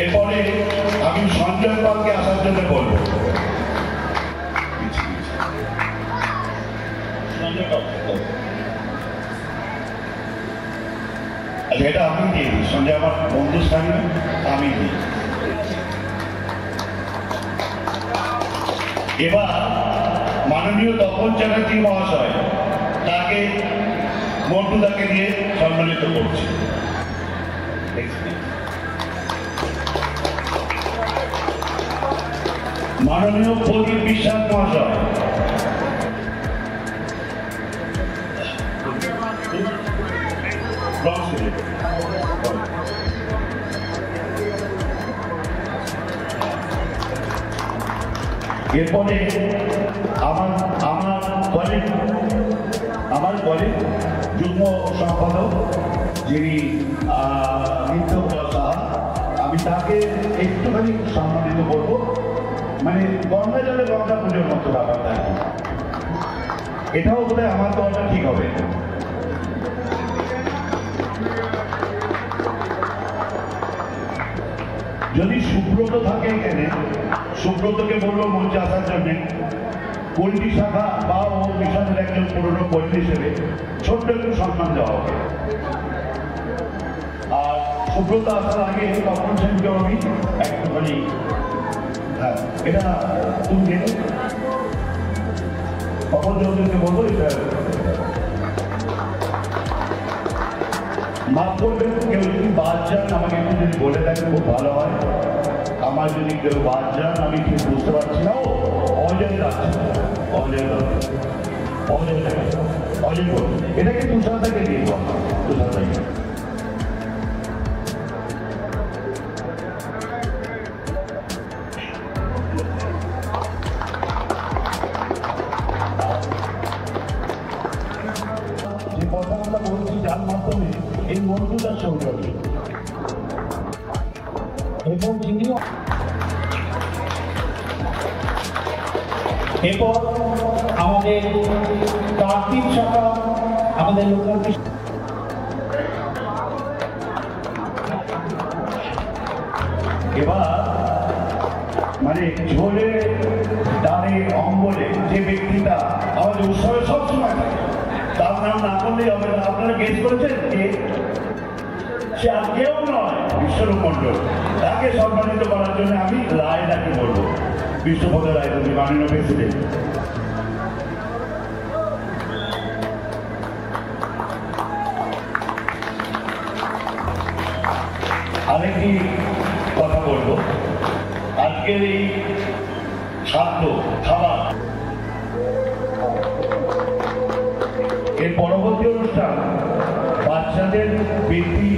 এরপরে আমি সঞ্জয় পালকে আসার জন্য বলবো। আচ্ছা, এটা আমি দিই, সঞ্জয় আমার বন্ধু স্থানীয়, আমি দিই। এবার মাননীয় তপন চ্যাটার্জি মহাশয় তাকে মন্টুদাকে দিয়ে সম্মানিত করছে। মাননীয় প্রদীপ বিশ্বাস মহাশয় এরপরে আমার কলিগ যুগ্ম সম্পাদক যিনি সাহা, আমি তাকে একটুখানি সম্মানিত করবো। মানে গঙ্গা জলে গঙ্গা পুজোর মতো ব্যাপারটা, এটাও বোধহয় আমার দলটা ঠিক হবে। যদি সুব্রত থাকে এখানে, সুব্রতকে বলবো মঞ্চে আসার জন্যে। কর্মী শাখা বা ও মিশনের একজন পুরনো কর্মী হিসেবে ছোট্ট একটু সম্মান দেওয়া হবে। আর সুব্রত আসার আগে তপন সেনকেও আমি একটুখানি, হ্যাঁ এটা তুমি দেখো, তপন চৌধুরীকে বলবো এটা মাফ করবেন। কেউ যদি বাদ যান আমাকে একটু যদি বলে দেন খুব ভালো হয়। আমার যদি কেউ বাদ যান আমি ঠিক বুঝতে পারছি না। ও অজয় রাখছে, অজয় করুন, এটাকে তুষারদাকে দিয়ে দেবো, তুষারদাকে। যে কথা আমরা বলছি যার মাধ্যমে এই মন্টুদার সৌজন্য এবং যিনিও এরপর আমাদের কার্তিক শাখা আমাদের লোকাল এবার মানে ঝোলে ডালে অম্বলে যে ব্যক্তিটা আমাদের উৎসবে সবসময় থাকে, তার নাম না করলেই হবে না। আপনারা গেস করেছেন কে? সে আর কেউ নয়, বিশ্বরূপ মণ্ডল। তাকে সম্মানিত করার জন্য আমি রায়দাকে বলবো, বিশ্বপদ রায়, তুমি মাননীয় প্রেসিডেন্ট। আরেকটি কথা বলবো, আজকের এই খাদ্য খাবার এর পরবর্তী অনুষ্ঠান বাচ্চাদের বৃত্তি